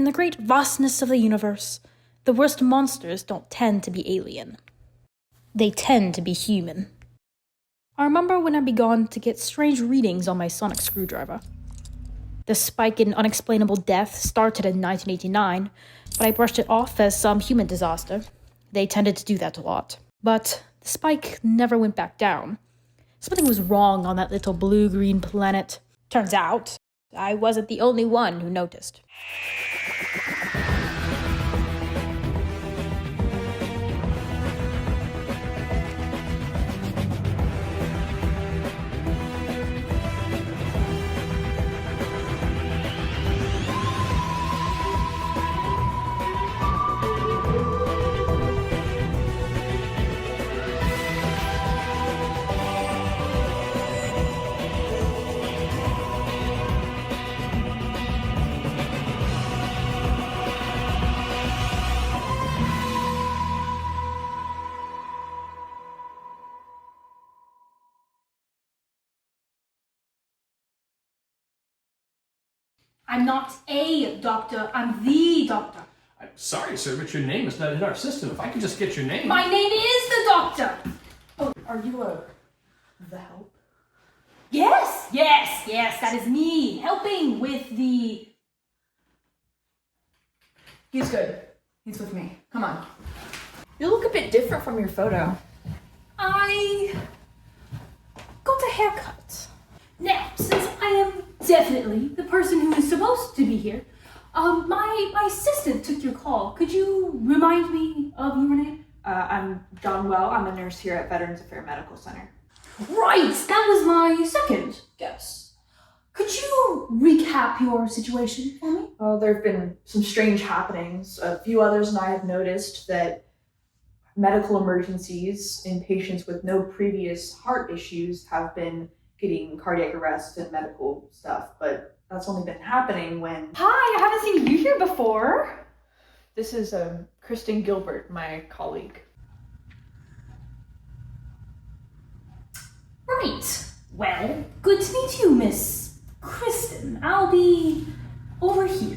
In the great vastness of the universe, the worst monsters don't tend to be alien. They tend to be human. I remember when I began to get strange readings on my sonic screwdriver. The spike in unexplainable death started in 1989, but I brushed it off as some human disaster. They tended to do that a lot. But the spike never went back down. Something was wrong on that little blue-green planet. Turns out, I wasn't the only one who noticed. I'm not a doctor, I'm the doctor. I'm sorry, sir, but your name is not in our system. If I could just get your name. My name is the doctor! Oh, are you the help? Yes, that is me, helping with the... He's good. He's with me. Come on. You look a bit different from your photo. I got a haircut. Now, since I am definitely the person who is supposed to be here, my assistant took your call. Could you remind me of your name? I'm John Well. I'm a nurse here at Veterans Affairs Medical Center. Right, that was my second guess. Could you recap your situation for me? Well, there have been some strange happenings. A few others and I have noticed that medical emergencies in patients with no previous heart issues have been getting cardiac arrest and medical stuff, but that's only been happening when... Hi, I haven't seen you here before. This is Kristen Gilbert, my colleague. Right. Well, good to meet you, Miss Kristen. I'll be over here.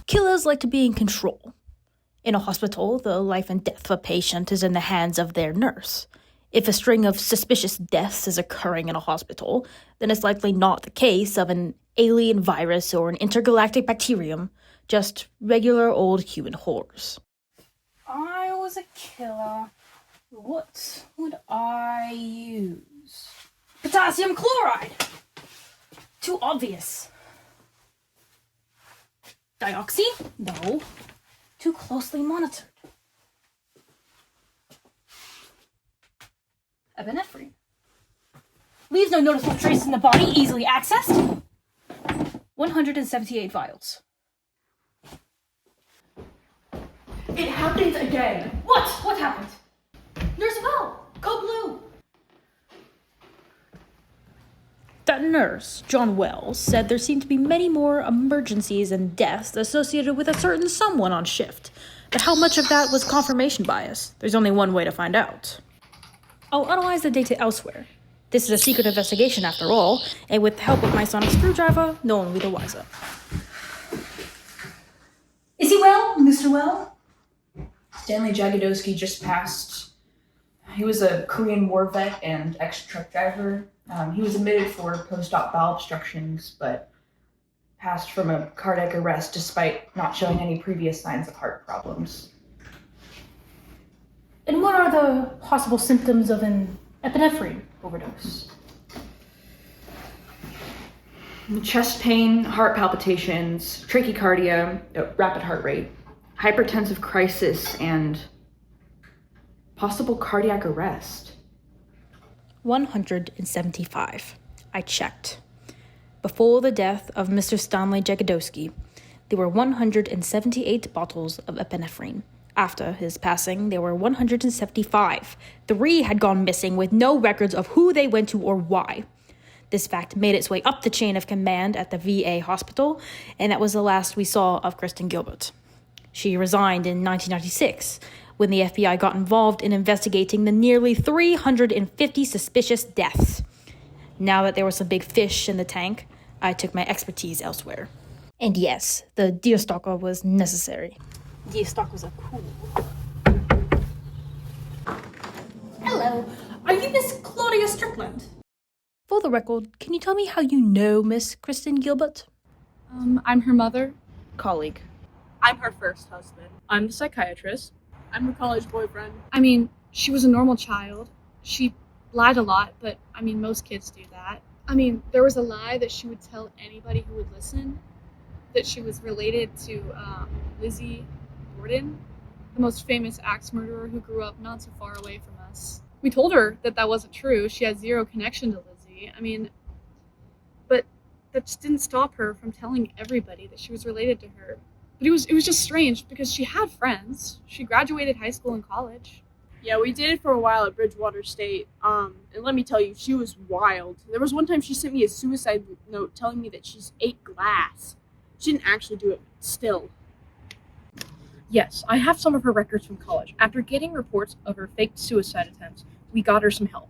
Killers like to be in control. In a hospital, the life and death of a patient is in the hands of their nurse. If a string of suspicious deaths is occurring in a hospital, then it's likely not the case of an alien virus or an intergalactic bacterium, just regular old human horrors. I was a killer. What would I use? Potassium chloride! Too obvious. Dioxy? No. Too closely monitored. Epinephrine. Leaves no noticeable trace in the body, easily accessed. 178 vials. It happened again. What? What happened? Nurse Bell, code blue. That nurse, John Wells, said there seemed to be many more emergencies and deaths associated with a certain someone on shift. But how much of that was confirmation bias? There's only one way to find out. I'll analyze the data elsewhere. This is a secret investigation after all, and with the help of my sonic screwdriver, no one will be the wiser. Is he well, Mr. Well? Stanley Jagodowski just passed. He was a Korean War vet and ex-truck driver. He was admitted for post-op bowel obstructions, but passed from a cardiac arrest despite not showing any previous signs of heart problems. And what are the possible symptoms of an epinephrine overdose? Chest pain, heart palpitations, trachycardia, rapid heart rate, hypertensive crisis, and possible cardiac arrest. 175. I checked. Before the death of Mr. Stanley Jagodowski, there were 178 bottles of epinephrine. After his passing, there were 175. 3 had gone missing with no records of who they went to or why. This fact made its way up the chain of command at the VA hospital, and that was the last we saw of Kristen Gilbert. She resigned in 1996 when the FBI got involved in investigating the nearly 350 suspicious deaths. Now that there were some big fish in the tank, I took my expertise elsewhere. And yes, the deerstalker was necessary. Deerstalkers are cool. Hello, are you Miss Claudia Strickland? For the record, can you tell me how you know Miss Kristen Gilbert? I'm her mother. Colleague. I'm her first husband. I'm the psychiatrist. I'm her college boyfriend. I mean, she was a normal child. She lied a lot, but I mean, most kids do that. I mean, there was a lie that she would tell anybody who would listen, that she was related to Lizzie Borden, the most famous axe murderer who grew up not so far away from us. We told her that that wasn't true. She had zero connection to Lizzie. I mean, but that just didn't stop her from telling everybody that she was related to her. But it was just strange because she had friends. She graduated high school and college. Yeah, we dated for a while at Bridgewater State. And let me tell you, she was wild. There was one time she sent me a suicide note telling me that she's ate glass. She didn't actually do it, but still. Yes, I have some of her records from college. After getting reports of her faked suicide attempts, we got her some help.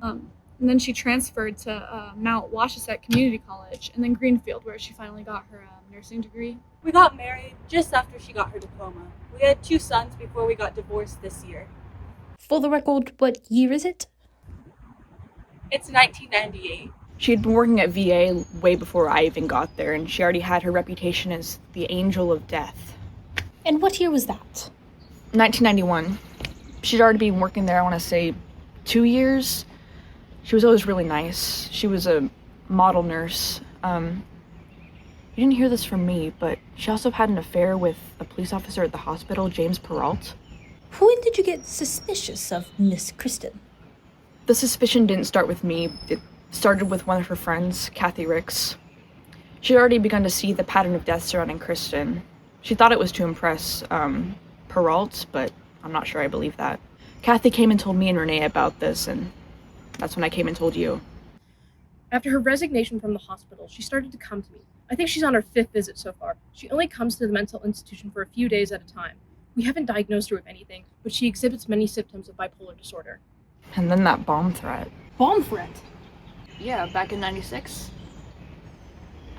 And then she transferred to Mount Washasett Community College and then Greenfield, where she finally got her nursing degree. We got married just after she got her diploma. We had 2 sons before we got divorced this year. For the record, what year is it? It's 1998. She had been working at VA way before I even got there, and she already had her reputation as the angel of death. And what year was that? 1991. She'd already been working there, I want to say, 2 years. She was always really nice. She was a model nurse. You didn't hear this from me, but she also had an affair with a police officer at the hospital, James Perrault. When did you get suspicious of Miss Kristen? The suspicion didn't start with me. It started with one of her friends, Kathy Ricks. She'd already begun to see the pattern of death surrounding Kristen. She thought it was to impress Perrault, but I'm not sure I believe that. Kathy came and told me and Renee about this, and that's when I came and told you. After her resignation from the hospital, she started to come to me. I think she's on her 5th visit so far. She only comes to the mental institution for a few days at a time. We haven't diagnosed her with anything, but she exhibits many symptoms of bipolar disorder. And then that bomb threat. Bomb threat? Yeah, back in 96.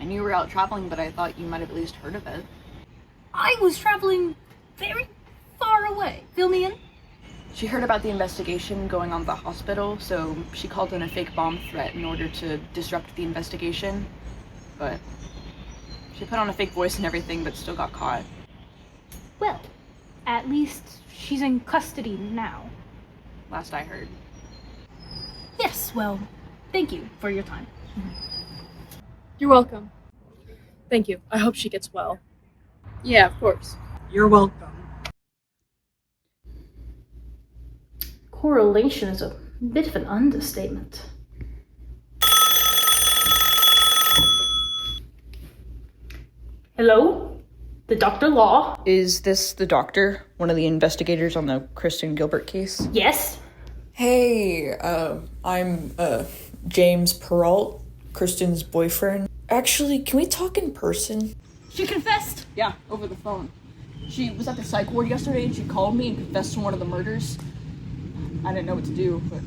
I knew you were out traveling, but I thought you might have at least heard of it. I was traveling very far away. Fill me in? She heard about the investigation going on at the hospital, so she called in a fake bomb threat in order to disrupt the investigation. But she put on a fake voice and everything, but still got caught. Well, at least she's in custody now. Last I heard. Yes, well, thank you for your time. You're welcome. Thank you. I hope she gets well. Yeah, of course. You're welcome. Correlation is a bit of an understatement. Hello? The Dr. Law? Is this the doctor? One of the investigators on the Kristen Gilbert case? Yes? Hey, I'm James Perrault, Kristen's boyfriend. Actually, can we talk in person? She confessed? Yeah, over the phone. She was at the psych ward yesterday and she called me and confessed to one of the murders. I didn't know what to do, but...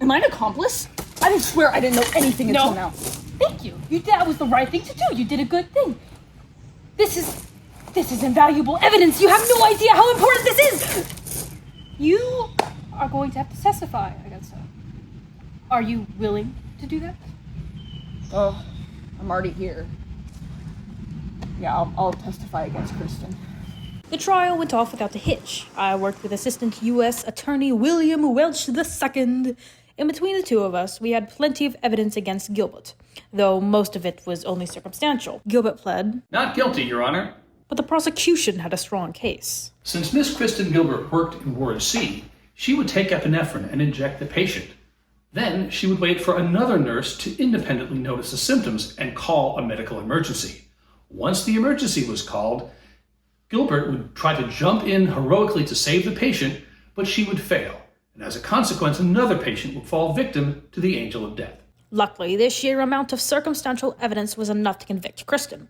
Am I an accomplice? I didn't swear I didn't know anything until now. Thank you. That was the right thing to do. You did a good thing. This is invaluable evidence. You have no idea how important this is. You are going to have to testify, I guess so. Are you willing to do that? Oh, I'm already here. Yeah, I'll testify against Kristen. The trial went off without a hitch. I worked with Assistant U.S. Attorney William Welch II. In between the two of us, we had plenty of evidence against Gilbert, though most of it was only circumstantial. Gilbert pled. Not guilty, Your Honor. But the prosecution had a strong case. Since Miss Kristen Gilbert worked in Ward C, she would take epinephrine and inject the patient. Then she would wait for another nurse to independently notice the symptoms and call a medical emergency. Once the emergency was called, Gilbert would try to jump in heroically to save the patient, but she would fail. And as a consequence, another patient would fall victim to the angel of death. Luckily, the sheer amount of circumstantial evidence was enough to convict Kristen.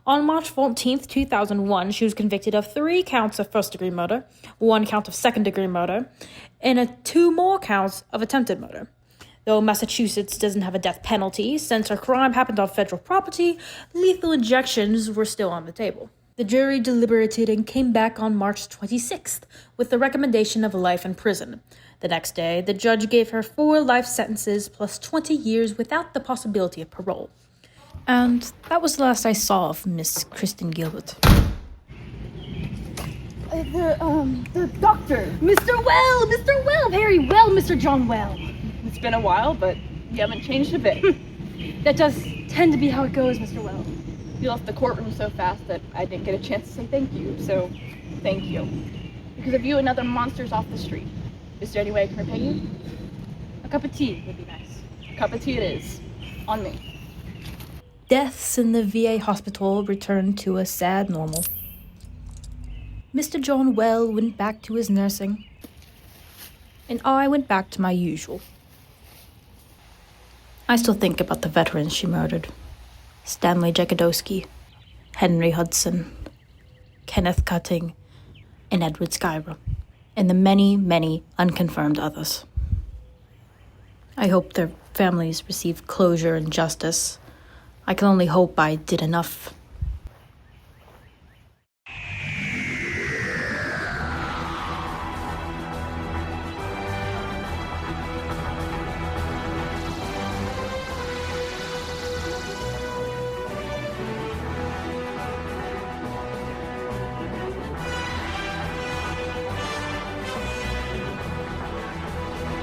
On March 14th, 2001, she was convicted of 3 counts of first-degree murder, 1 count of second-degree murder, and 2 more counts of attempted murder. Though Massachusetts doesn't have a death penalty, since her crime happened on federal property, lethal injections were still on the table. The jury deliberated and came back on March 26th with the recommendation of life in prison. The next day, the judge gave her 4 life sentences plus 20 years without the possibility of parole. And that was the last I saw of Miss Kristen Gilbert. The doctor. Mr. Well, very well, Mr. John Well. It's been a while, but you haven't changed a bit. That does tend to be how it goes, Mr. Well. You left the courtroom so fast that I didn't get a chance to say thank you, so thank you. Because of you, another monster's off the street. Is there any way I can repay you? A cup of tea would be nice. A cup of tea it is. On me. Deaths in the VA hospital returned to a sad normal. Mr. John Well went back to his nursing, and I went back to my usual. I still think about the veterans she murdered. Stanley Jagodowski, Henry Hudson, Kenneth Cutting, and Edward Skyra, and the many, many unconfirmed others. I hope their families receive closure and justice. I can only hope I did enough